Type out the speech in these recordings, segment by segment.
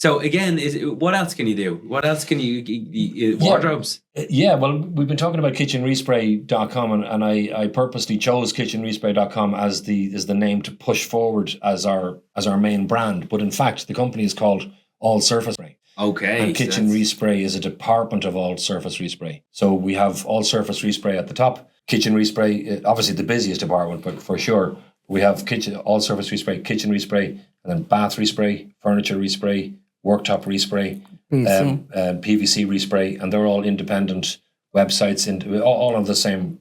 So again, what else can you do? What else can you wardrobes? Yeah, well, we've been talking about kitchenrespray.com, and I purposely chose kitchenrespray.com as the name to push forward as our main brand. But in fact, the company is called All Surface Spray. Okay. And Kitchen Respray is a department of All Surface Respray. So we have All Surface Respray at the top. Kitchen Respray, obviously the busiest department, but for sure we have All Surface Respray, Kitchen Respray, and then Bath Respray, Furniture Respray, Worktop Respray, PVC Respray, and they're all independent websites, all of the same,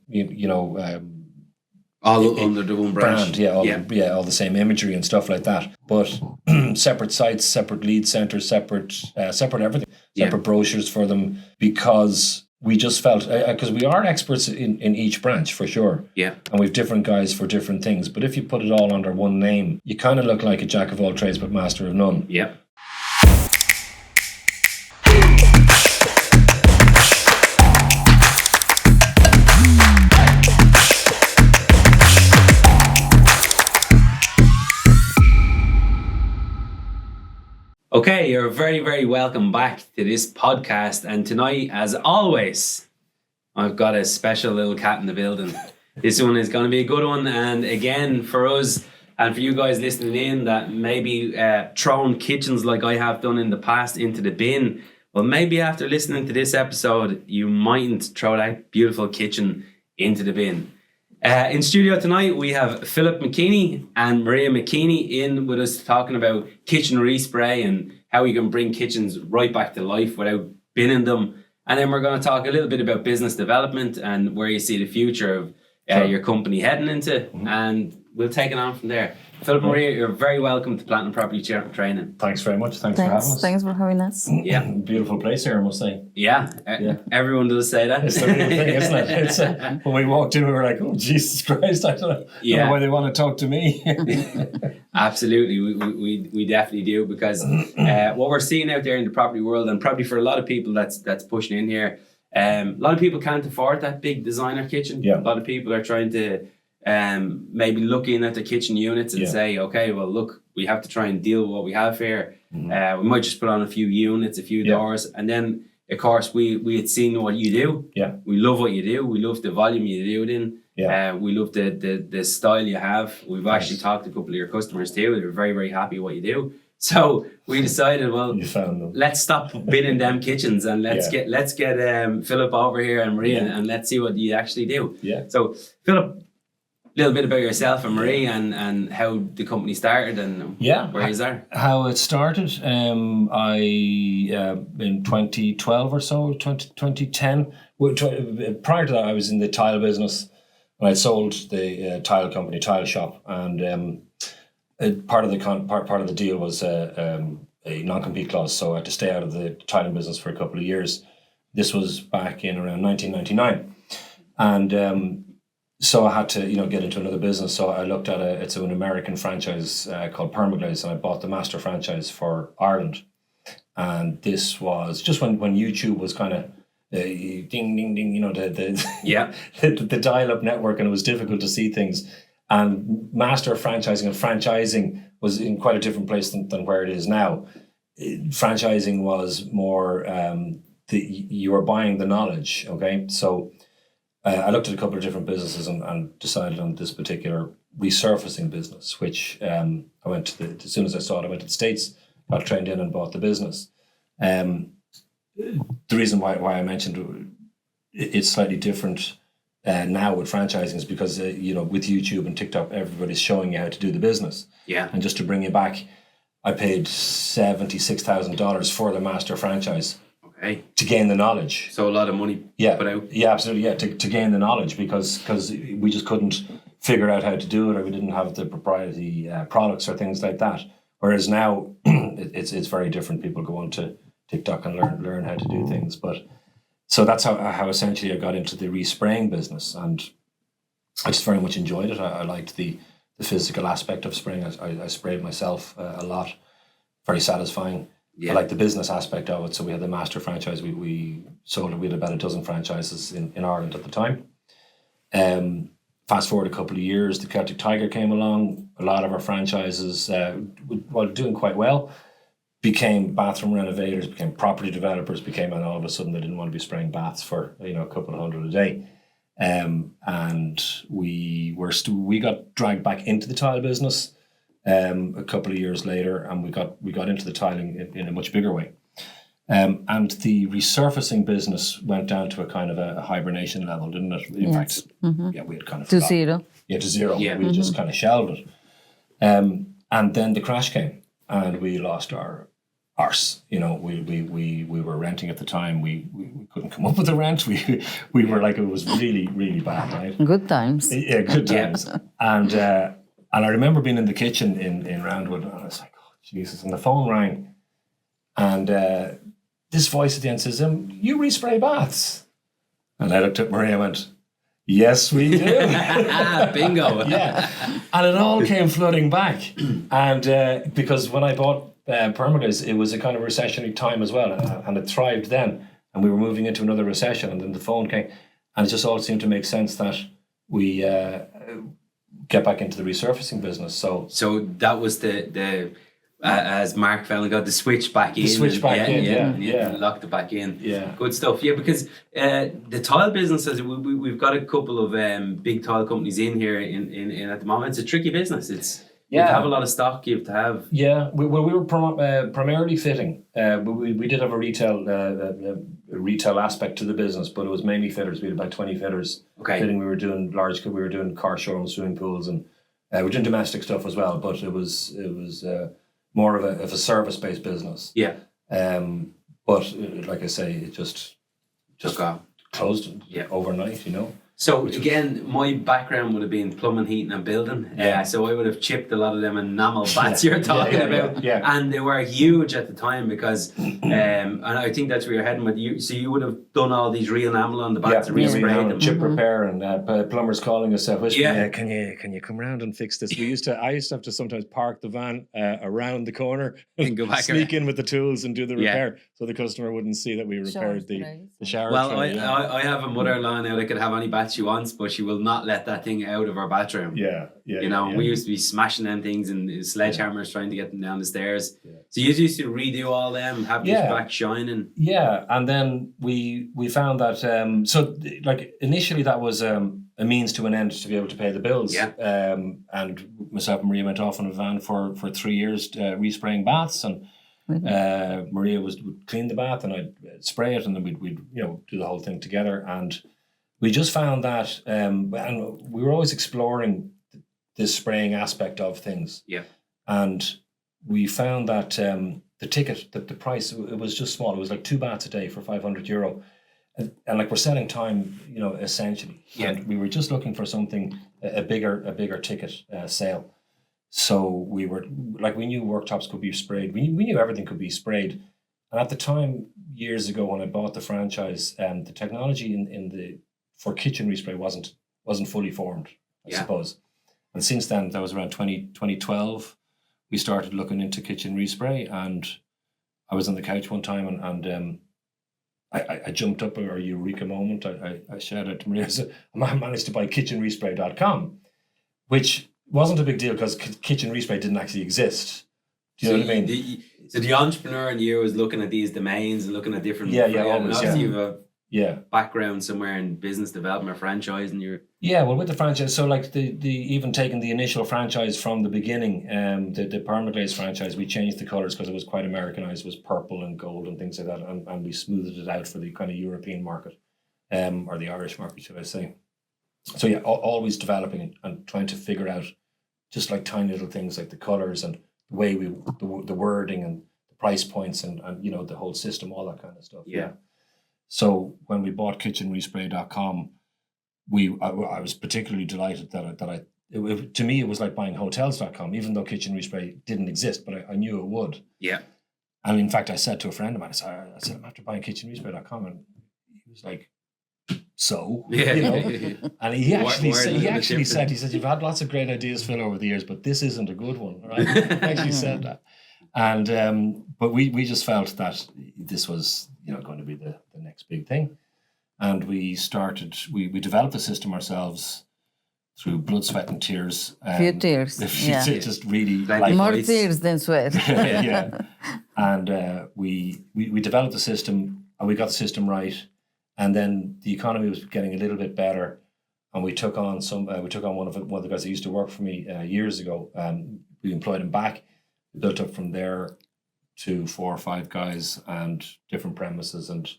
all under the one brand, all the same imagery and stuff like that. But separate sites, separate lead centers, separate everything, separate brochures for them, because we just felt, because we are experts in each branch for sure. Yeah. And we've different guys for different things. But if you put it all under one name, you kind of look like a jack of all trades but master of none. Yeah. Okay, you're very, very welcome back to this podcast. And tonight, as always, I've got a special little cat in the building. This one is going to be a good one. And again, for us and for you guys listening in that maybe thrown kitchens like I have done in the past into the bin, well, maybe after listening to this episode, you mightn't throw that beautiful kitchen into the bin. In studio tonight, we have Philip McKinney and Maria McKinney in with us talking about Kitchen Respray and how you can bring kitchens right back to life without binning them. And then we're going to talk a little bit about business development and where you see the future of your company heading into. Mm-hmm. And we'll take it on from there. Philip, Maria, you're very welcome to Plant and Property Training. Thanks very much. Thanks for having us. Thanks for having us. Yeah. Beautiful place here, I must say. Yeah. Everyone does say that. It's the real thing, isn't it? It's, when we walked in, we were like, oh, Jesus Christ, I don't know why they want to talk to me. Absolutely. We definitely do, because what we're seeing out there in the property world, and probably for a lot of people that's pushing in here, a lot of people can't afford that big designer kitchen. Yeah. A lot of people are trying to maybe looking at the kitchen units and say, okay, well, look, we have to try and deal with what we have here. Mm-hmm. We might just put on a few units, a few doors, and then, of course, we had seen what you do. Yeah, we love what you do. We love the volume you do it in. Yeah, we love the style you have. We've actually talked to a couple of your customers too. They're very, very happy with what you do. So we decided, well, let's stop binning them kitchens and let's get Philip over here and Maria and let's see what you actually do. Yeah. So Philip, a little bit about yourself and Marie and how the company started and where you are. How it started, I in 2012 or so, 2010. Prior to that, I was in the tile business, and I sold the tile company, Tile Shop, and part of the deal was a non-compete clause, so I had to stay out of the tiling business for a couple of years. This was back in around 1999, and so I had to, get into another business. So I looked at it's an American franchise called Permaglaze, and I bought the master franchise for Ireland. And this was just when YouTube was kind of ding, ding, ding, the dial-up network, and it was difficult to see things. And master franchising and franchising was in quite a different place than where it is now. Franchising was more, you were buying the knowledge, okay? So I looked at a couple of different businesses and decided on this particular resurfacing business, which I went to as soon as I saw it, I went to the States, got trained in and bought the business. The reason why I mentioned it's slightly different now with franchising is because, with YouTube and TikTok, everybody's showing you how to do the business. Yeah. And just to bring you back, I paid $76,000 for the master franchise. Okay. To gain the knowledge. So a lot of money put out. Yeah, absolutely. Yeah, to gain the knowledge because we just couldn't figure out how to do it, or we didn't have the proprietary products or things like that. Whereas now it's very different. People go onto TikTok and learn how to do things. But so that's how essentially I got into the respraying business, and I just very much enjoyed it. I liked the physical aspect of spraying. I sprayed myself a lot. Very satisfying. Yeah. I like the business aspect of it. So we had the master franchise. We sold it. We had about a dozen franchises in Ireland at the time. Fast forward a couple of years, the Celtic Tiger came along. A lot of our franchises were doing quite well. became bathroom renovators, became property developers, and all of a sudden they didn't want to be spraying baths for a couple of hundred a day. And we got dragged back into the tile business a couple of years later, and we got into the tiling in a much bigger way. And the resurfacing business went down to a kind of a hibernation level, didn't it? In fact, we had kind of To zero. Yeah, to zero. Yeah. We just kind of shelved it. And then the crash came, and we lost our arse. We were renting at the time. We couldn't come up with the rent. We were like, it was really, really bad, right? Good times. Yeah, good times. And I remember being in the kitchen in Roundwood, and I was like, oh, Jesus. And the phone rang, and this voice at the end says, you respray baths? And I looked at Maria and went, yes, we do. Bingo. Yeah. And it all came flooding back. And because when I bought Permaglaze, it was a kind of recessionary time as well, and it thrived then. And we were moving into another recession, and then the phone came, and it just all seemed to make sense that we get back into the resurfacing business. So that was the as Mark Fallon got the switch back in. The switch back in, yeah. Locked it back in. Yeah. Good stuff. Yeah, because the tile businesses, we've got a couple of big tile companies in here in at the moment. It's a tricky business. You have to have a lot of stock. You have to have. Yeah, we were primarily fitting. We did have a retail aspect to the business, but it was mainly fitters. We had about 20 fitters. Okay. Fitting. We were doing car showrooms, swimming pools, and we were doing domestic stuff as well. But it was more of a service based business. Yeah. But like I say, it just closed overnight. So again, my background would have been plumbing, heating and building. So I would have chipped a lot of them enamel bats you're talking about. Yeah. And they were huge at the time because, and I think that's where you're heading with you. So you would have done all these re-enamel on the bats and resprayed them. Chip repair and plumbers calling us, whispering, can you come round and fix this? I used to have to sometimes park the van around the corner and go back sneak in with the tools and do the repair so the customer wouldn't see that we repaired the shower. Well, tray, I have a mother-in-law now that could have any bats she wants, but she will not let that thing out of our bathroom. We used to be smashing them things and sledgehammers trying to get them down the stairs. So you used to redo all them, have this back shining. Yeah, and then we found that initially that was a means to an end to be able to pay the bills. And myself and Maria went off in a van for 3 years respraying baths, and Maria would clean the bath and I'd spray it, and then we'd do the whole thing together. And we just found that, and we were always exploring this spraying aspect of things. Yeah. And we found that the ticket, the price, it was just small. It was like 2 baths a day for €500. And like we're selling time, essentially. Yeah. And we were just looking for something, a bigger ticket sale. So we knew worktops could be sprayed. We knew everything could be sprayed. And at the time, years ago, when I bought the franchise, the technology for kitchen respray wasn't fully formed, I suppose. And since then, that was around 2012, we started looking into kitchen respray. And I was on the couch one time, and I jumped up, a eureka moment. I shouted to Maria, I managed to buy kitchenrespray.com, which wasn't a big deal because kitchen respray didn't actually exist. Do you know what I mean? So the entrepreneur in you was looking at these domains and looking at different... always, you have a background somewhere in business development or franchise, and you're... Yeah, well, with the franchise, so like the even taking the initial franchise from the beginning, the Permaglaze franchise, we changed the colours because it was quite Americanized. It was purple and gold and things like that, and we smoothed it out for the kind of European market, or the Irish market, should I say. So always developing and trying to figure out just like tiny little things like the colours and the way the wording and the price points and the whole system, all that kind of stuff. Yeah. So when we bought kitchenrespray.com, I was particularly delighted that to me it was like buying hotels.com, even though Kitchen Respray didn't exist, but I knew it would. Yeah. And in fact, I said to a friend of mine, I said, I'm after buying kitchenrespray.com, and he was like, so, and he actually said, you've had lots of great ideas, Phil, over the years, but this isn't a good one, right? He actually said that. And, but we just felt that this was, going to be the next big thing. And we developed the system ourselves through blood, sweat, and tears. Few tears. Yeah. Just really Like More voice. tears than sweat. yeah. And we developed the system, and we got the system right, and then the economy was getting a little bit better, and we took on one of the guys that used to work for me years ago. We employed him back. We built up from there to 4 or 5 guys and different premises, and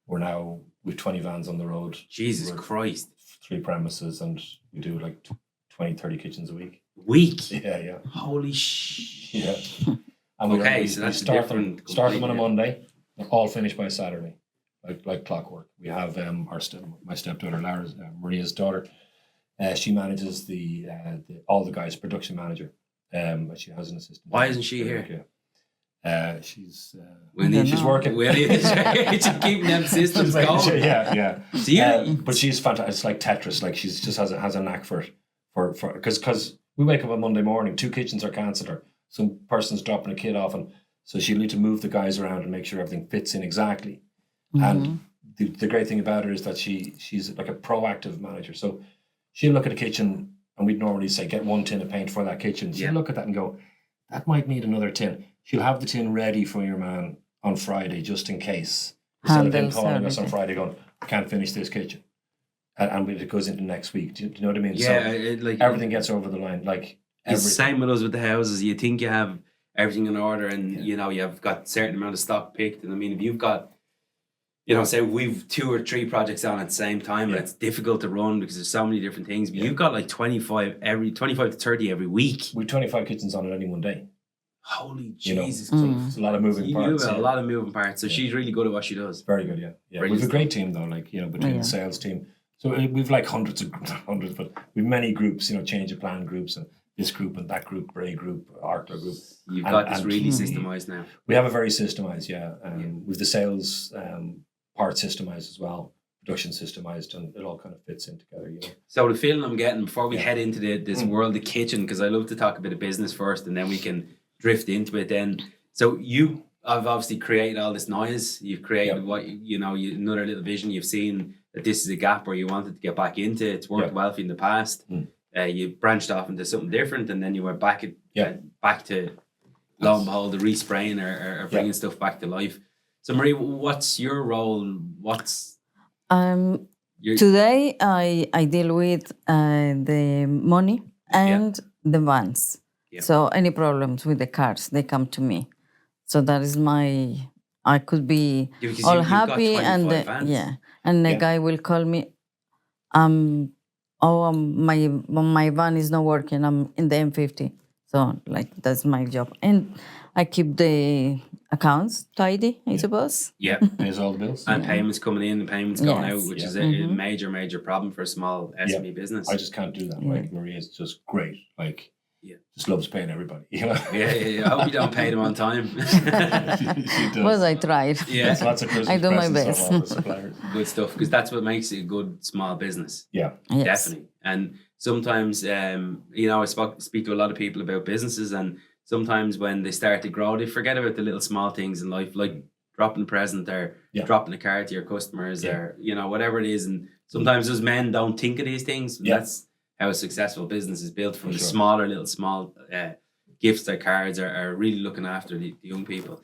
we're now with 20 vans on the road. Jesus Christ. 3 premises, and we do like 20, 30 kitchens a week. Week? Yeah. Holy shit. Yeah. And Okay, so that's start different. them, start them on a completely. Monday, and all finished by Saturday, like clockwork. We have my stepdaughter, Maria's daughter. She manages all the guys, production manager. She has an assistant. Why isn't she here? She's We need she's working. We need to keep them systems going. Yeah. So you, But she's fantastic. It's like Tetris. Like she's just has a knack for it. Because we wake up on Monday morning, 2 kitchens are cancelled, or some person's dropping a kid off, and so she'll need to move the guys around and make sure everything fits in exactly. And the great thing about her is that she's like a proactive manager. So she'll look at a kitchen, and we'd normally say get 1 tin of paint for that kitchen. She'll look at that and go, that might need another tin. She'll have the tin ready for your man on Friday just in case. Instead of him calling us on Friday going, I can't finish this kitchen. And it goes into next week. Do you know what I mean? yeah, So like everything gets over the line. Like it's the same with us with the houses. You think you have everything in order, and you know you've got a certain amount of stock picked. And I mean, if you've got, say we've 2 or 3 projects on at the same time, and it's difficult to run because there's so many different things. But you've got like 25 to 30 every week. We've 25 kitchens on at any one day. Holy Jesus! It's a lot of moving parts. You have a lot of moving parts. So she's really good at what she does. Very good, yeah. We've a great team though, between the sales team. So we've like hundreds, but we've many groups, change of plan groups, and this group and that group, Bray group, Arkler group. You've got this really systemized now. We have a very systemized, With the sales part systemized as well, production systemized, and it all kind of fits in together. So the feeling I'm getting before we head into this world of kitchen, because I love to talk a bit of business first, and then we can drift into it. Then, so you have obviously created all this noise. You've created what another little vision. You've seen that this is a gap where you wanted to get back into. It's worked well for you in the past. You branched off into something different, and then you were back to lo and behold the respraying or bringing stuff back to life. So Marie, what's your role? What's today I deal with the money and the vans. So any problems with the cars, they come to me. So that is I could be all happy, and the guy will call me. My van is not working. I'm in the M50, so that's my job, and I keep the accounts tidy, I suppose. Yeah, pays all the bills and payments coming in and payments going out, which is a major problem for a small SME business. I just can't do that. Like Maria's just great. Just loves paying everybody. Yeah. I hope you don't pay them on time. she does. Well, I tried. Yeah, lots of Christmas I do my presents from all the best. suppliers. Good stuff, because that's what makes it a good small business. Yeah, Yes. Definitely. And sometimes, I speak to a lot of people about businesses, and sometimes when they start to grow, they forget about the little small things in life, like dropping a present or dropping a card to your customers or whatever it is. And sometimes those men don't think of these things. That's how a successful business is built, from the small gifts or cards are really looking after the young people.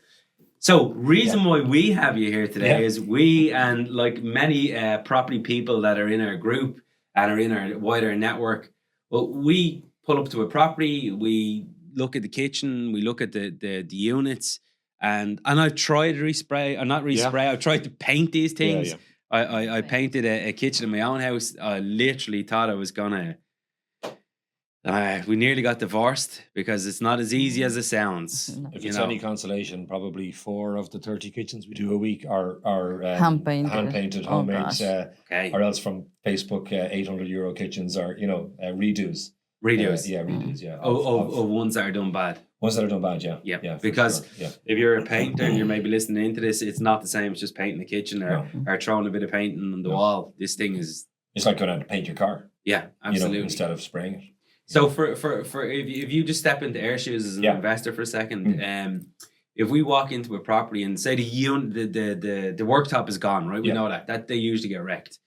So reason why we have you here today is we, and like many property people that are in our group and are in our wider network, well, we pull up to a property, we look at the kitchen, we look at the units, and I've tried to respray, or not respray, I've tried to paint these things. I painted a kitchen in my own house. I literally thought I was gonna we nearly got divorced because it's not as easy as it sounds. If it's any consolation, probably 4 of the 30 kitchens we do a week are hand-painted, homemade, or else from Facebook, €800 kitchens are redos. Redos. Redos, Of ones that are done bad. Ones that are done bad, yeah. Because if you're a painter and you're maybe listening into this, it's not the same as just painting the kitchen or throwing a bit of painting on the wall. This thing is... It's like going out to paint your car. Yeah, absolutely. Instead of spraying it. So for if you just step into our shoes as an investor for a second, if we walk into a property and say the worktop is gone, right? We know that they usually get wrecked.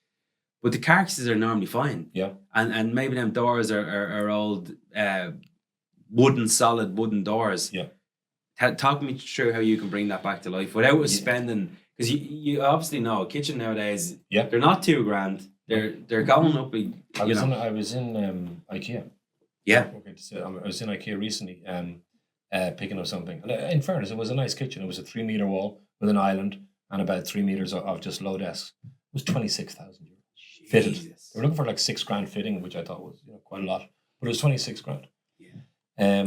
but the carcasses are normally fine. Yeah. And maybe them doors are old solid wooden doors. Yeah. Talk me through how you can bring that back to life without spending, because you obviously know a kitchen nowadays. Yeah. They're not $2,000. They're going up. I was in IKEA. Yeah. Okay. So I was in IKEA recently, picking up something. And in fairness, it was a nice kitchen. It was a 3-meter wall with an island and about 3 meters of just low desks. It was 26,000 euros fitted. They were looking for like $6,000 fitting, which I thought was quite a lot, but it was 26,000. Yeah.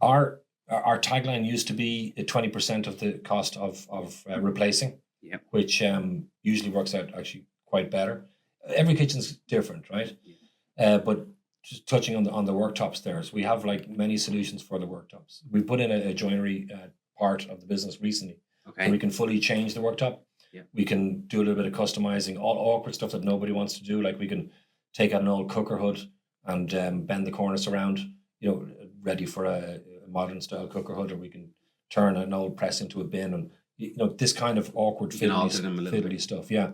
Our tagline used to be 20% of the cost of replacing, which usually works out actually quite better. Every kitchen's different, right? But just touching on the worktops there, so we have like many solutions for the worktops. We put in a joinery part of the business recently, so we can fully change the worktop. Yeah. We can do a little bit of customizing, all awkward stuff that nobody wants to do. Like we can take out an old cooker hood and bend the cornice around, ready for a modern style cooker hood, or we can turn an old press into a bin, and this kind of awkward fiddly stuff. Yeah.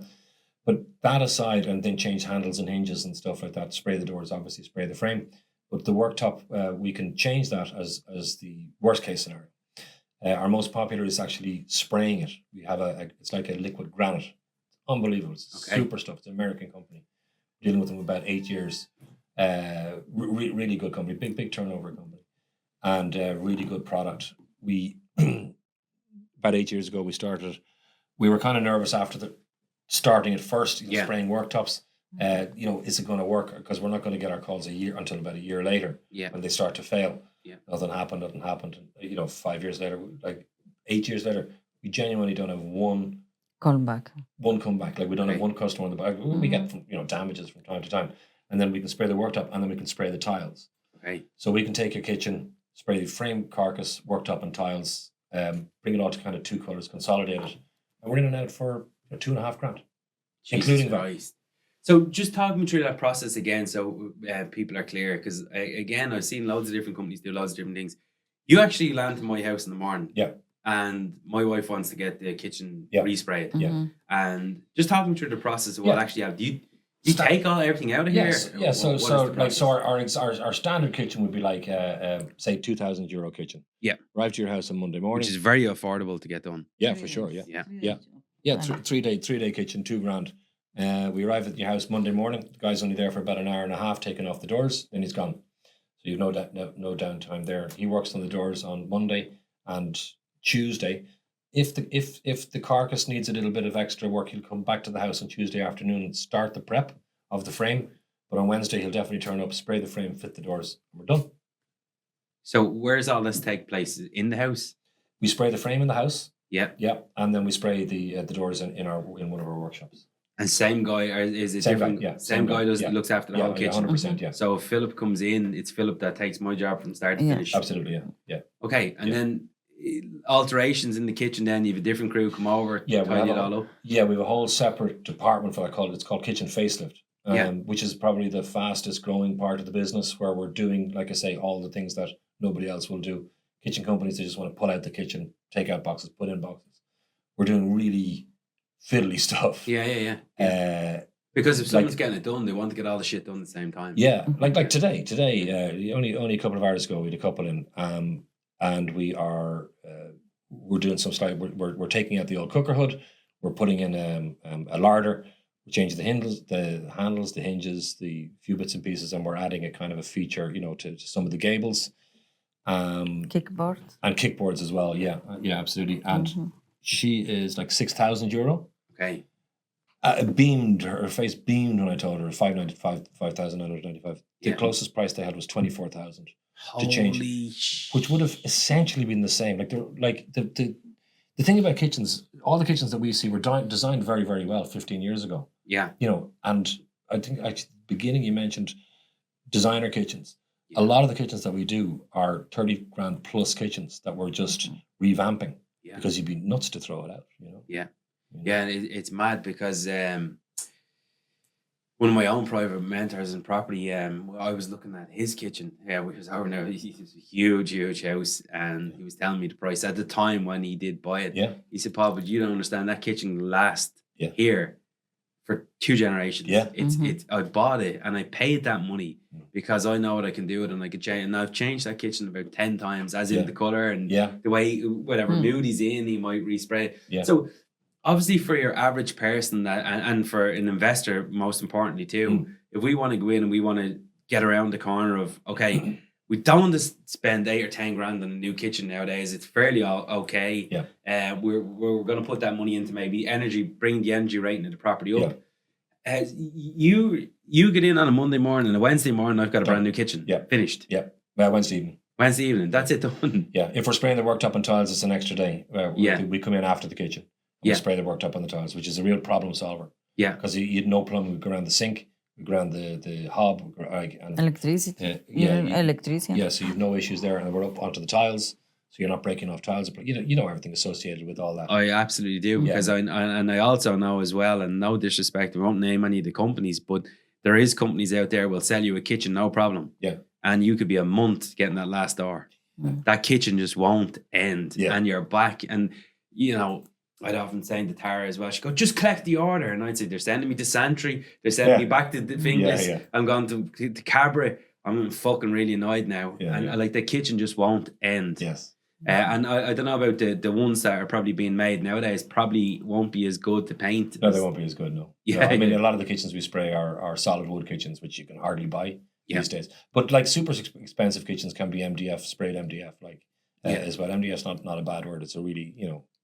But that aside, and then change handles and hinges and stuff like that, spray the doors, obviously spray the frame. But the worktop, we can change that as the worst case scenario. Our most popular is actually spraying it. We have it's like a liquid granite. Unbelievable. It's super stuff. It's an American company. Dealing with them about 8 years. Really good company, big turnover company, and really good product. We about 8 years ago we started. We were kind of nervous after starting at first, spraying worktops. Is it going to work? Because we're not going to get our calls until about a year later when they start to fail. Yeah. Nothing happened. And, 5 years later, like 8 years later, we genuinely don't have one comeback. Like we don't have one customer on the back. We get damages from time to time, and then we can spray the worktop, and then we can spray the tiles. Okay. So we can take your kitchen, spray the frame, carcass, worktop, and tiles, bring it all to kind of 2 colors, consolidate it, and we're in and out for $2,500, including that. So just talk me through that process again, so people are clear. Because again, I've seen loads of different companies do loads of different things. You actually land to my house in the morning. Yeah. And my wife wants to get the kitchen resprayed. Yeah. And just talk me through the process of what actually happens. Do you take everything out of here? Yeah. So our standard kitchen would be like say €2,000 kitchen. Yeah. Arrive to your house on Monday morning, which is very affordable to get done. Yeah, for sure. Yeah. 3-day kitchen, $2,000. We arrive at your house Monday morning. The guy's only there for about an hour and a half, taking off the doors, then he's gone. So you've no downtime there. He works on the doors on Monday and Tuesday. If the carcass needs a little bit of extra work, he'll come back to the house on Tuesday afternoon and start the prep of the frame. But on Wednesday, he'll definitely turn up, spray the frame, fit the doors, and we're done. So where's all this take place? In the house? We spray the frame in the house. Yeah. Yeah, and then we spray the doors in one of our workshops. And same guy, or is it same different? Guy, yeah. Same guy looks after the whole kitchen. 100%, yeah. So if Philip comes in, it's Philip that takes my job from start to finish. Absolutely, yeah. Okay, and then alterations in the kitchen. Then you have a different crew come over. Yeah, tidy it all up. Yeah, we have a whole separate department for that. It's called Kitchen Facelift. Which is probably the fastest growing part of the business, where we're doing, like I say, all the things that nobody else will do. Kitchen companies, they just want to pull out the kitchen, take out boxes, put in boxes. We're doing really fiddly stuff. Yeah. Because if someone's getting it done, they want to get all the shit done at the same time. Yeah, like today, only a couple of hours ago, we had a couple in, and we're doing some slight. We're taking out the old cooker hood. We're putting in a larder. We're changing the handles, the hinges, the few bits and pieces, and we're adding a kind of a feature, to some of the gables. Kickboards. And kickboards as well. Yeah, absolutely. And she is like €6,000. Okay. Her face beamed when I told her $5,995. The closest price they had was $24,000 to change it, which would have essentially been the same. Like the thing about kitchens, all the kitchens that we see were designed very, very well 15 years ago. Yeah. And I think at the beginning you mentioned designer kitchens. Yeah. A lot of the kitchens that we do are $30,000 plus kitchens that we're just revamping because you'd be nuts to throw it out. Yeah. Yeah, and it's mad because one of my own private mentors in property, I was looking at his kitchen. Yeah, which was over now. It was a huge house, and he was telling me the price at the time when he did buy it. Yeah. He said, "Paul, but you don't understand, that kitchen will last here for 2 generations. Yeah. It's I bought it and I paid that money because I know what I can do it and I could change. And I've changed that kitchen about 10 times, as in the color and the way whatever mood he's in, he might respray it. Yeah. So obviously for your average person and for an investor, most importantly too, if we want to go in and we want to get around the corner of, okay, we don't want to spend 8 or 10 grand on a new kitchen nowadays. It's fairly okay. Yeah. We're going to put that money into maybe bring the energy rating of the property up. You get in on a Monday morning and a Wednesday morning, I've got a brand new kitchen. Yeah. Finished. Yeah. Well, Wednesday evening. That's it done. Yeah. If we're spraying the worktop and tiles, it's an extra day. We come in after the kitchen. We spray the worktop and the tiles, which is a real problem solver. Yeah. Because you had no plumbing. We go around the sink. We go around the hob. And electricity. Electricity. Yeah, so you have no issues there. And we're up onto the tiles. So you're not breaking off tiles. But you know everything associated with all that. I absolutely do. Because I also know as well, and no disrespect, we won't name any of the companies, but there is companies out there will sell you a kitchen, no problem. Yeah. And you could be a month getting that last door. That kitchen just won't end. Yeah. And you're back. And, I'd often say to Tara as well, she'd go, just collect the order. And I'd say, they're sending me to Santry. They're sending me back to the Fingers. Yeah. I'm going to Cabra. I'm fucking really annoyed now. Yeah, and the kitchen just won't end. Yes. And I don't know about the ones that are probably being made nowadays, probably won't be as good to paint. No, they won't be as good, no. Yeah. No, I mean, a lot of the kitchens we spray are solid wood kitchens, which you can hardly buy these days. But super expensive kitchens can be MDF, sprayed MDF, as well. MDF's not a bad word. It's a really,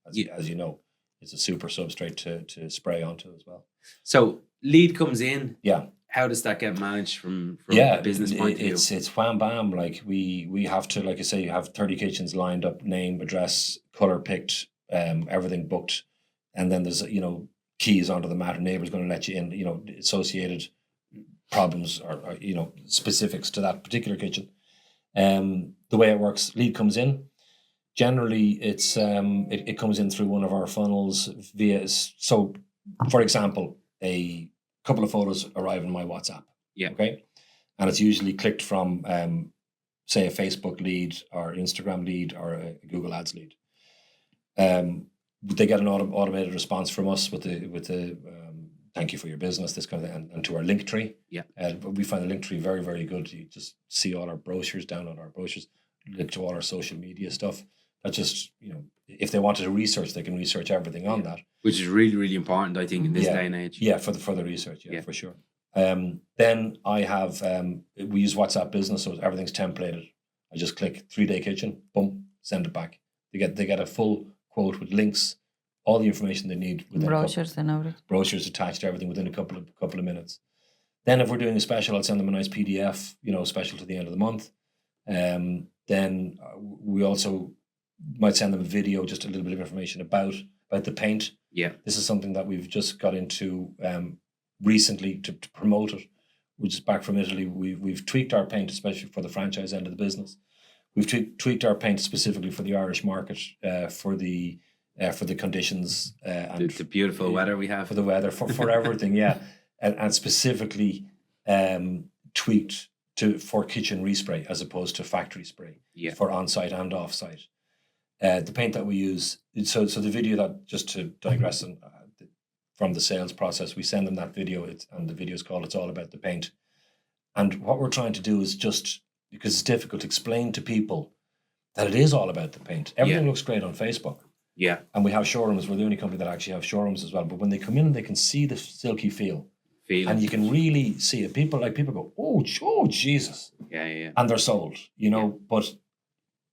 as you know, it's a super substrate to spray onto as well. So lead comes in. Yeah. How does that get managed from a business point of view? It's wham bam. We have to, like I say, you have 30 kitchens lined up, name, address, color picked, everything booked, and then there's keys onto the mat. Neighbor's going to let you in. Associated problems or specifics to that particular kitchen. The way it works, lead comes in. Generally, it's it comes in through one of our funnels via. So, for example, a couple of photos arrive in my WhatsApp. Yeah. Okay. And it's usually clicked from, say, a Facebook lead or Instagram lead or a Google Ads lead. They get an automated response from us with the thank you for your business, this kind of thing, and to our link tree. Yeah. We find the link tree very, very good. You just see all our brochures, download our brochures, link to all our social media stuff. That just, if they wanted to research, they can research everything on that. Which is really, really important, I think, in this day and age. Yeah, for the research, for sure. Then I have, we use WhatsApp Business, so everything's templated. I just click 3-day kitchen, boom, send it back. They get a full quote with links, all the information they need. Brochures and everything. Brochures attached to everything within a couple of minutes. Then if we're doing a special, I'll send them a nice PDF, special to the end of the month. Then we also might send them a video, just a little bit of information about the paint. Yeah. This is something that we've just got into recently to promote it. We're just back from Italy. We've tweaked our paint, especially for the franchise end of the business. We've tweaked our paint specifically for the Irish market, for the conditions and the beautiful weather we have. For the weather, for everything, and specifically tweaked for kitchen respray as opposed to factory spray for on-site and off-site. The paint that we use, so the video that, just to digress from the sales process, we send them that video, and the video is called It's All About the Paint. And what we're trying to do is just, because it's difficult to explain to people that it is all about the paint. Everything looks great on Facebook. Yeah. And we have showrooms. We're the only company that actually have showrooms as well. But when they come in, they can see the silky feel. And you can really see it. People go, oh Jesus. Yeah. And they're sold, but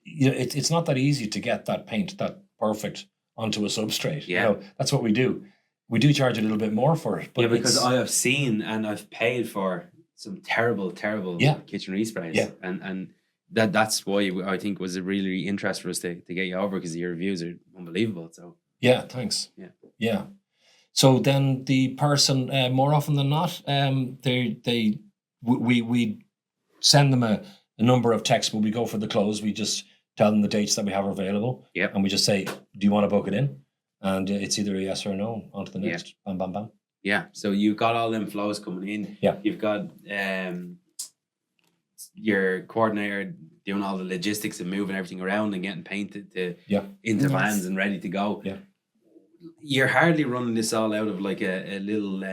it's not that easy to get that paint that perfect onto a substrate. Yeah. That's what we do. We do charge a little bit more for it. But because I have seen and I've paid for some terrible kitchen resprays. Yeah. And that's why I think was a really interest for us to get you over, because your reviews are unbelievable. So yeah, thanks. Yeah. So then the person, more often than not, we send them a number of texts. When we go for the close, we just tell them the dates that we have available. Yep. And we just say, do you want to book it in? And it's either a yes or a no. On to the next. Bam, bam, bam. Yeah. So you've got all them flows coming in. Yeah. You've got your coordinator doing all the logistics and moving everything around and getting painted into vans and ready to go. Yeah. you're hardly running this all out of like a little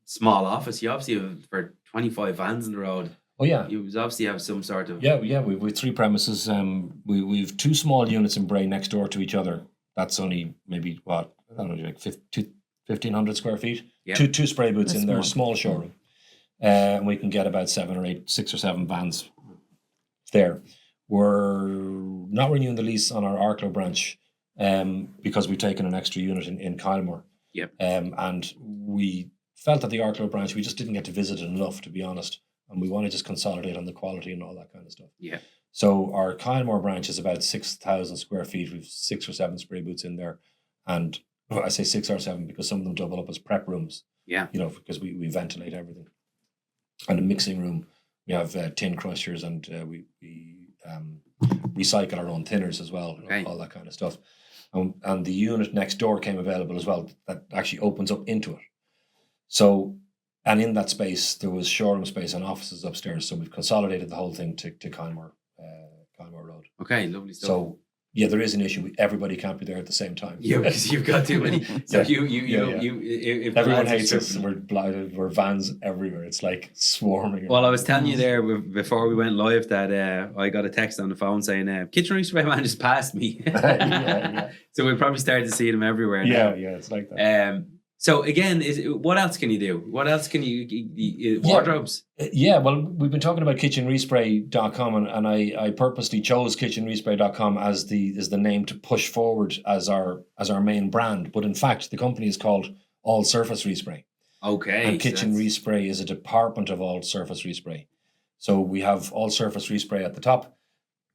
small office. You obviously have for 25 vans in the road. Oh yeah, You obviously have some sort of we've 3 premises. We've 2 small units in Bray next door to each other. That's only maybe what, I don't know, like 1,500 square feet. Yep. Two spray booths in there, small showroom. And we can get about 6 or 7 vans there. We're not renewing the lease on our Arklow branch because we've taken an extra unit in Kylemore. Yep. And we felt that the Arklow branch, we just didn't get to visit it enough, to be honest. And we want to just consolidate on the quality and all that kind of stuff. Yeah. So our Kylemore branch is about 6,000 square feet. We've 6 or 7 spray booths in there. And I say 6 or 7 because some of them double up as prep rooms. Yeah. You know, because we ventilate everything. And a mixing room, we have tin crushers, and we recycle our own thinners as well, all that kind of stuff. And the unit next door came available as well that actually opens up into it. So, and in that space, there was showroom space and offices upstairs. So we've consolidated the whole thing to Kylemore Road. Okay, lovely stuff. So, yeah, there is an issue. Everybody can't be there at the same time. Yeah, because you've got too many. So if everyone hates us. We're blighted. We're vans everywhere. It's like swarming. Well, I was telling you there before we went live that I got a text on the phone saying Kitchen Respray man just passed me. So we probably started to see them everywhere now. Yeah, it's like that. So again, what else can you do? What else can you wardrobes? Yeah, well, we've been talking about kitchenrespray.com, and I purposely chose kitchenrespray.com as the name to push forward as our main brand. But in fact, the company is called All Surface Respray. Okay. And Kitchen Respray is a department of All Surface Respray. So we have All Surface Respray at the top.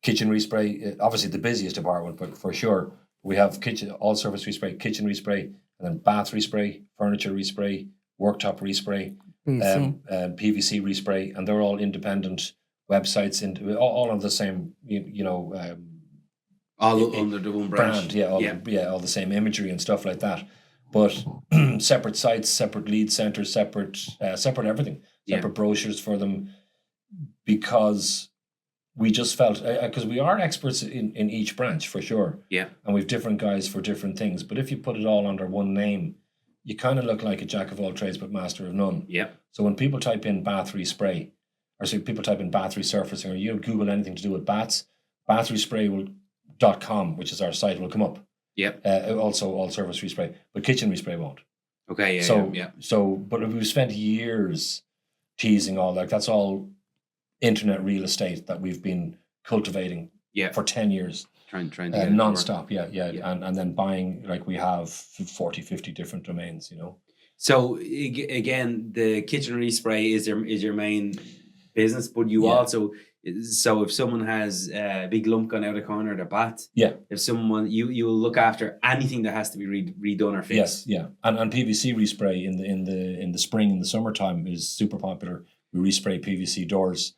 Kitchen Respray, obviously the busiest department, but for sure. We have All Surface Respray, Kitchen Respray, and then Bath Respray, Furniture Respray, Worktop Respray, PVC Respray, and they're all independent websites, all of the same, all under the one brand. All the same imagery and stuff like that. But separate sites, separate lead centers, separate everything, separate brochures for them, because we just felt, because we are experts in each branch for sure. Yeah. And we've different guys for different things. But if you put it all under one name, you kind of look like a jack of all trades but master of none. Yeah. So when people type in bath respray, people type in bath resurfacing, or you Google anything to do with baths, bathresspray.com, which is our site, will come up. Yeah. Also All Surface Respray, but Kitchen Respray won't. Okay. But we've spent years teasing all that. That's all internet real estate that we've been cultivating for 10 years. Trying to get non-stop, and then buying, like we have 40, 50 different domains, So again, the Kitchen Respray is your main business, but you also, so if someone has a big lump gone out of the corner of their bath, if someone, you will look after anything that has to be redone or fixed. Yes, and PVC respray in the spring and the summertime is super popular. We respray PVC doors.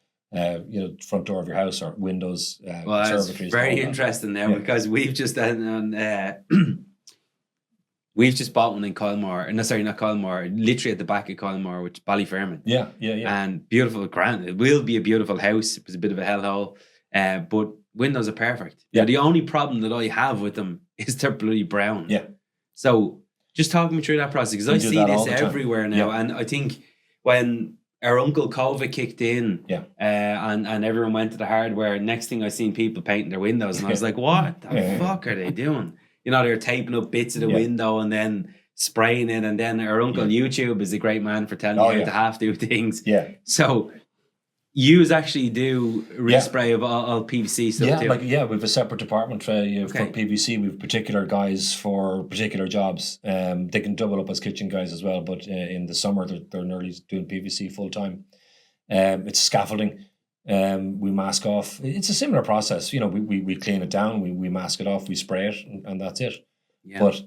Front door of your house or windows. It's very interesting now because we've just we've just bought one in Kylemore. No, sorry, not Kylemore. Literally at the back of Kylemore, which is Ballyfermot. Yeah. And beautiful, grand. It will be a beautiful house. It was a bit of a hellhole, but windows are perfect. Yeah. Now, the only problem that I have with them is they're bloody brown. Yeah. So just talk me through that process, because I see this everywhere now, and I think when our uncle COVID kicked in, and everyone went to the hardware. Next thing I seen people painting their windows, and I was like, "What the fuck are they doing?" They're taping up bits of the window and then spraying it. And then our uncle YouTube is a great man for telling you how to have to do things. Yeah. So you actually do respray of all PVC stuff too? We have a separate department for PVC. We have particular guys for particular jobs. They can double up as kitchen guys as well, but in the summer they're nearly doing PVC full time. It's scaffolding. We mask off. It's a similar process. We clean it down, we mask it off, we spray it, and that's it. Yeah. But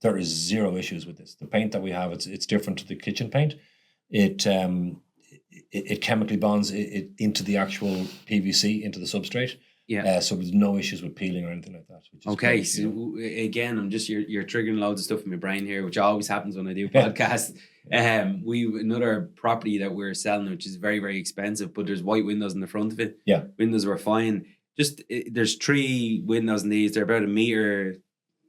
there is zero issues with this. The paint that we have, it's different to the kitchen paint. It chemically bonds it into the actual PVC, into the substrate. Yeah. So there's no issues with peeling or anything like that. Okay. Great, so again, I'm just you're triggering loads of stuff in my brain here, which always happens when I do podcasts. We another property that we're selling, which is very, very expensive, but there's white windows in the front of it. Yeah. Windows were fine. Just there's 3 windows in these. They're about a meter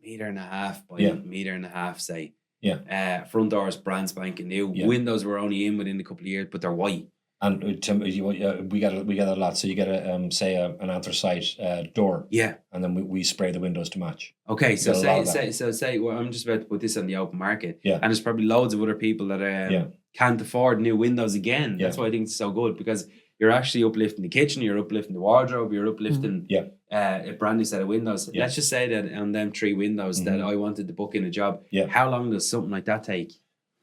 metre and a half by Yeah. metre and a half, say. Yeah. Front doors brand spanking new. Yeah. Windows were only in within a couple of years, but they're white. And we get a lot. So you get a say an anthracite door. Yeah. And then we spray the windows to match. Okay, so get a lot of that. say well, I'm just about to put this on the open market. Yeah. And there's probably loads of other people that can't afford new windows again. That's why I think it's so good, because you're actually uplifting the kitchen, you're uplifting the wardrobe, you're uplifting a brand new set of windows. Yeah. Let's just say that on them 3 windows that I wanted to book in a job. Yeah. How long does something like that take?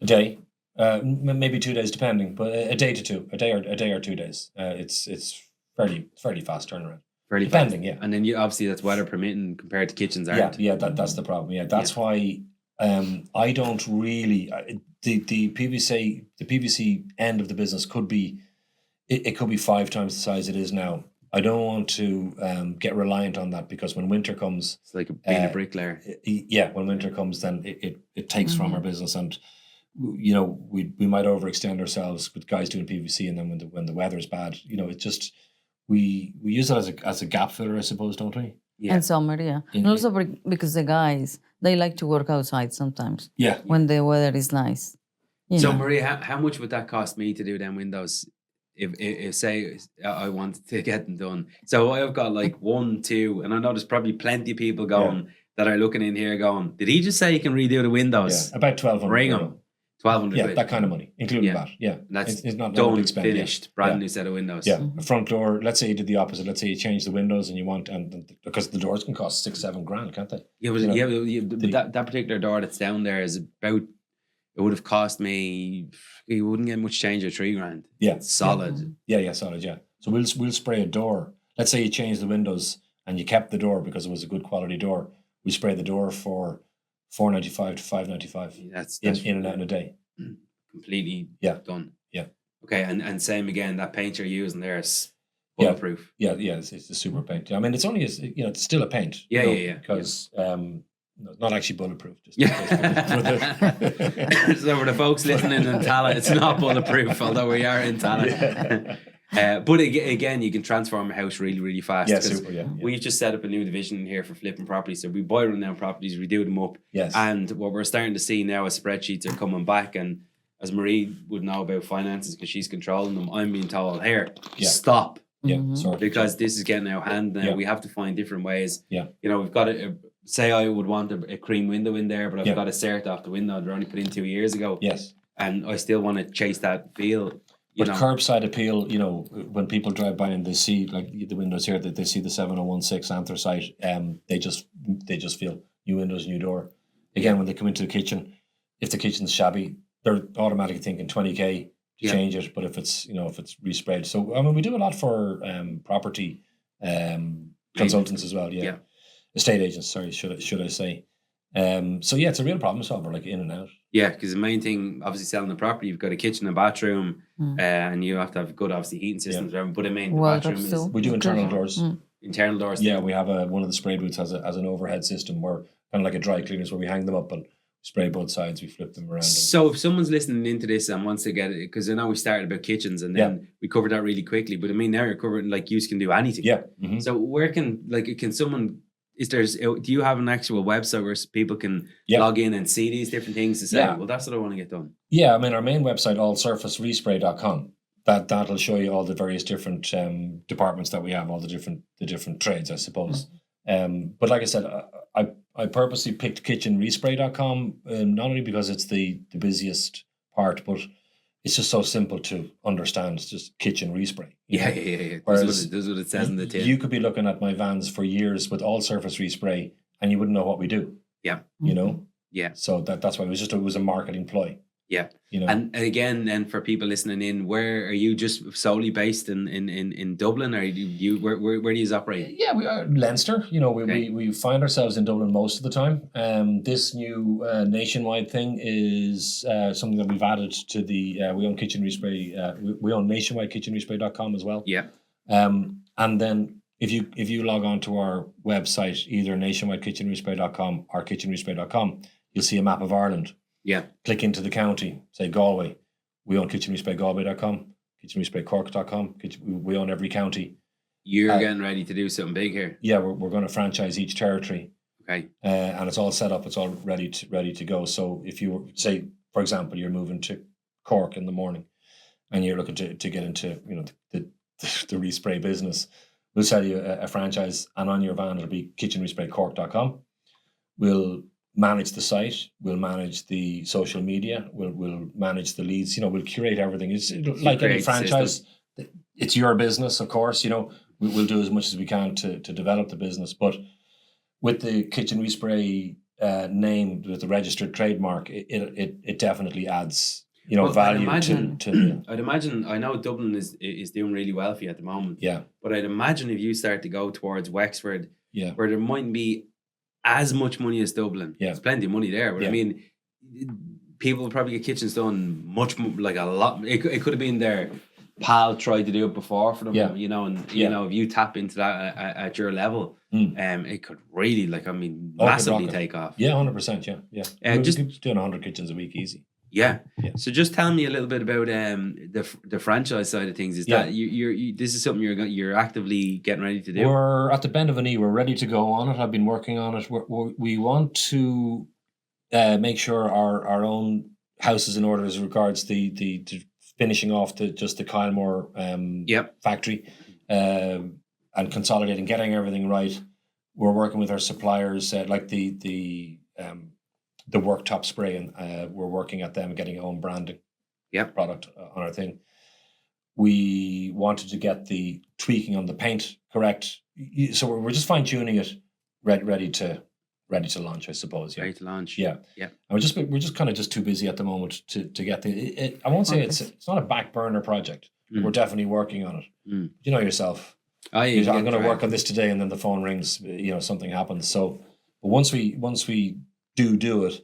A day. Maybe 2 days, depending, but a day to two, a day or 2 days. It's fairly fast turnaround. Fairly Depending, fast. yeah. And then obviously that's weather permitting compared to kitchens aren't. Yeah, that's the problem. Yeah, that's why I don't really the PVC end of the business could be it could be 5 times the size it is now. I don't want to get reliant on that, because when winter comes, It's like being a bricklayer. When winter comes, then it takes from our business, and we might overextend ourselves with guys doing PVC, and then when the weather's bad, it just we use it as a gap filler, I suppose, don't we? Yeah. And summer, yeah. And also because the guys, they like to work outside sometimes. Yeah. When the weather is nice. So Maria, how much would that cost me to do them windows? If say I wanted to get them done. So I've got like 1, 2, and I know there's probably plenty of people going that are looking in here going, did he just say you can redo the windows? Yeah, about 1,200. Ring them. 1,200. Yeah, that kind of money, including that. Yeah, And that's it's not done, a big spend, finished, brand new set of windows. Yeah, a front door. Let's say you did the opposite. Let's say you change the windows and you want, and because the doors can cost 6-7 grand, can't they? Yeah, but that particular door that's down there is about. It would have cost me. You wouldn't get much change of 3 grand. Yeah, solid. Yeah, solid. Yeah. So we'll spray a door. Let's say you changed the windows and you kept the door because it was a good quality door. We spray the door for $495 to $595. That's in and out in a day. Completely done. Yeah. Okay, and same again. That paint you're using there is bulletproof. Yeah. It's a super paint. I mean, it's only it's still a paint. Yeah. Because not actually bulletproof. Just So for the folks listening in Tala, it's not bulletproof, although we are in Tala. Yeah. But again, you can transform a house really, really fast. Yeah, super. Yeah. We've just set up a new division in here for flipping properties. So we buy rundown properties, we do them up. Yes. And what we're starting to see now is spreadsheets are coming back. And as Marie would know about finances because she's controlling them, I'm being told, here, stop. Yeah, sorry. Because this is getting out of hand now. Yeah. We have to find different ways. Yeah. We've got say I would want a cream window in there, but I've got a cert off the window they're only put in 2 years ago. Yes. And I still want to chase that feel. But curbside appeal, when people drive by and they see like the windows here, that they see the 7016 anthracite, they just feel new windows, new door. Again, when they come into the kitchen, if the kitchen's shabby, they're automatically thinking 20K to change it. But if it's resprayed, so I mean we do a lot for property consultants as well. Yeah. Estate agents, sorry, should I say? So it's a real problem solver, like in and out. Yeah, because the main thing, obviously, selling the property, you've got a kitchen and bathroom, and you have to have good, obviously, heating systems. But I mean, the bathroom is we do internal doors. Internal doors. Yeah, we have one of the spray booths has an overhead system where kind of like a dry cleaners where we hang them up and spray both sides. We flip them around. So if someone's listening into this and wants to get it, because I know we started about kitchens and then we covered that really quickly. But I mean, now you're covering like you can do anything. Yeah. Mm-hmm. So where can someone? Do you have an actual website where people can log in and see these different things to say, well, that's what I want to get done? Yeah, I mean, our main website, allsurfacespray.com, that'll show you all the various different departments that we have, all the different trades, I suppose. But like I said, I purposely picked kitchenrespray.com, not only because it's the busiest part, but it's just so simple to understand. It's just kitchen respray. Yeah. Whereas this is what it says in the tip. You could be looking at my vans for years with all surface respray and you wouldn't know what we do. Yeah. Yeah. So that's why it was a marketing ploy. Yeah. And again, then for people listening in, where are you just solely based in Dublin, or where do you operate? Yeah, we are Leinster. We find ourselves in Dublin most of the time. This new nationwide thing is something that we've added to the we own Kitchen Respray. We own nationwide kitchenrespray.com as well. Yeah. And then if you log on to our website, either nationwidekitchenrespray.com or kitchenrespray.com, you'll see a map of Ireland. Yeah. Click into the county, say Galway. We own kitchenrespraygalway.com, kitchenrespraycork.com. We own every county. You're getting ready to do something big here. Yeah, we're going to franchise each territory. Okay. And it's all set up. It's all ready to go. So if you were, say, for example, you're moving to Cork in the morning, and you're looking to get into the respray business, we'll sell you a franchise, and on your van it'll be kitchenrespraycork.com. We'll manage the site. We'll manage the social media. We'll manage the leads. We'll curate everything. It's like any franchise. It's your business, of course. We'll do as much as we can to develop the business. But with the Kitchen Respray name, with the registered trademark, it definitely adds value to. I'd imagine. I know Dublin is doing really well for you at the moment. Yeah. But I'd imagine if you start to go towards Wexford, yeah, where there mightn't be as much money as Dublin. Yeah. There's plenty of money there, but Yeah. I mean, people will probably get kitchens done much like a lot. It could have been their pal tried to do it before for them. Yeah. And if you tap into that at your level, it could really massively take off. Yeah, 100%. Yeah. And just doing 100 kitchens a week, easy. Yeah. Yeah. So just tell me a little bit about the franchise side of things. Is that you this is something you're actively getting ready to do? We're at the bend of a knee. We're ready to go on it. I've been working on it. We want to make sure our own house is in order as regards the finishing off the Kylemore factory and consolidating, getting everything right. We're working with our suppliers like the worktop spray, and we're working at them getting our own branding product on our thing. We wanted to get the tweaking on the paint correct, so we're just fine tuning it, ready to launch, I suppose. Ready to launch. Yeah. And we're just kind of just too busy at the moment to get I won't say it's not a back burner project. We're definitely working on it. You know yourself. I'm going to work on this today, and then the phone rings. Something happens. So, but once we do it,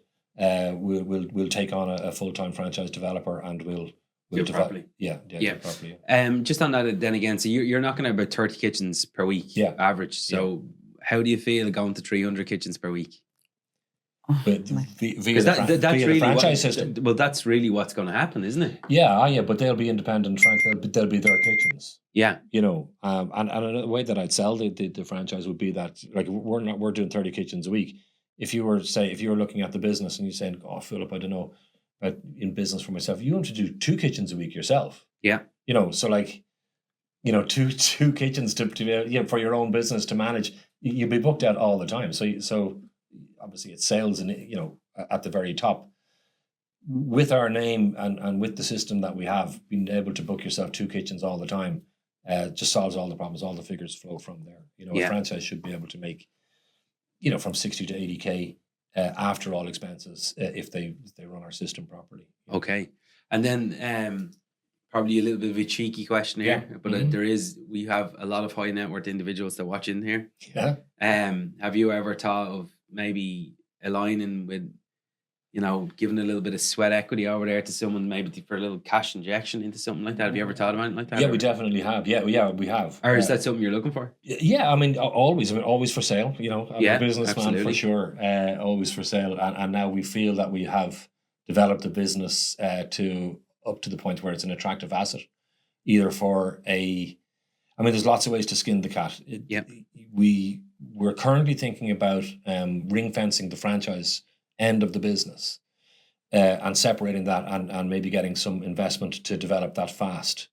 we'll take on a full-time franchise developer, and we'll do it properly. Do it properly. Just on that, then again, so you're knocking at about 30 kitchens per week, average. So how do you feel going to 300 kitchens per week? But via the franchise system. Well, that's really what's going to happen, isn't it? Yeah, but they'll be independent, Frank. They'll be their kitchens. Yeah. And the way that I'd sell the franchise would be that, like, we're doing 30 kitchens a week. If you were looking at the business and you're saying, "Oh, Philip, I don't know, but in business for myself," you want to do 2 kitchens a week yourself. Yeah. So like, two kitchens to for your own business to manage. You'll be booked out all the time. So obviously it's sales and at the very top. With our name and with the system that we have, being able to book yourself 2 kitchens all the time just solves all the problems. All the figures flow from there. A franchise should be able to make from 60 to 80K after all expenses if they run our system properly. Okay. And then probably a little bit of a cheeky question here, but we have a lot of high net worth individuals that watch in here. Yeah. Have you ever thought of maybe aligning with, giving a little bit of sweat equity over there to someone, maybe for a little cash injection into something like that? Have you ever thought about anything like that? Yeah, we definitely have. Yeah, we have. Or is that something you're looking for? Yeah, always for sale. I'm a businessman, absolutely. for sure. Always for sale, and now we feel that we have developed the business up to the point where it's an attractive asset, either for there's lots of ways to skin the cat. We're currently thinking about ring fencing the franchise end of the business and separating that and maybe getting some investment to develop that fast.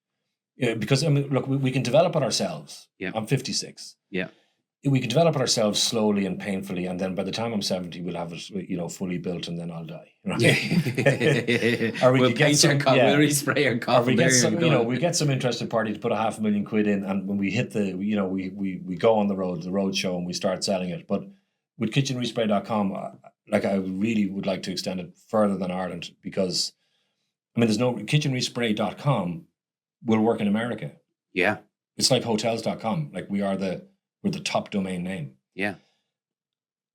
Because look, we can develop it ourselves. Yeah. I'm 56. Yeah. We can develop it ourselves slowly and painfully, and then by the time I'm 70, we'll have it, fully built, and then I'll die. Right? Or we'll paint your coffin, we'll respray your coffin. We get some interested party to put £500,000 in, and when we hit we go on the road show, and we start selling it. But with kitchenrespray.com, I really would like to extend it further than Ireland, because there's no kitchenrespray.com will work in America. Yeah, it's like hotels.com. Like we're the top domain name. Yeah.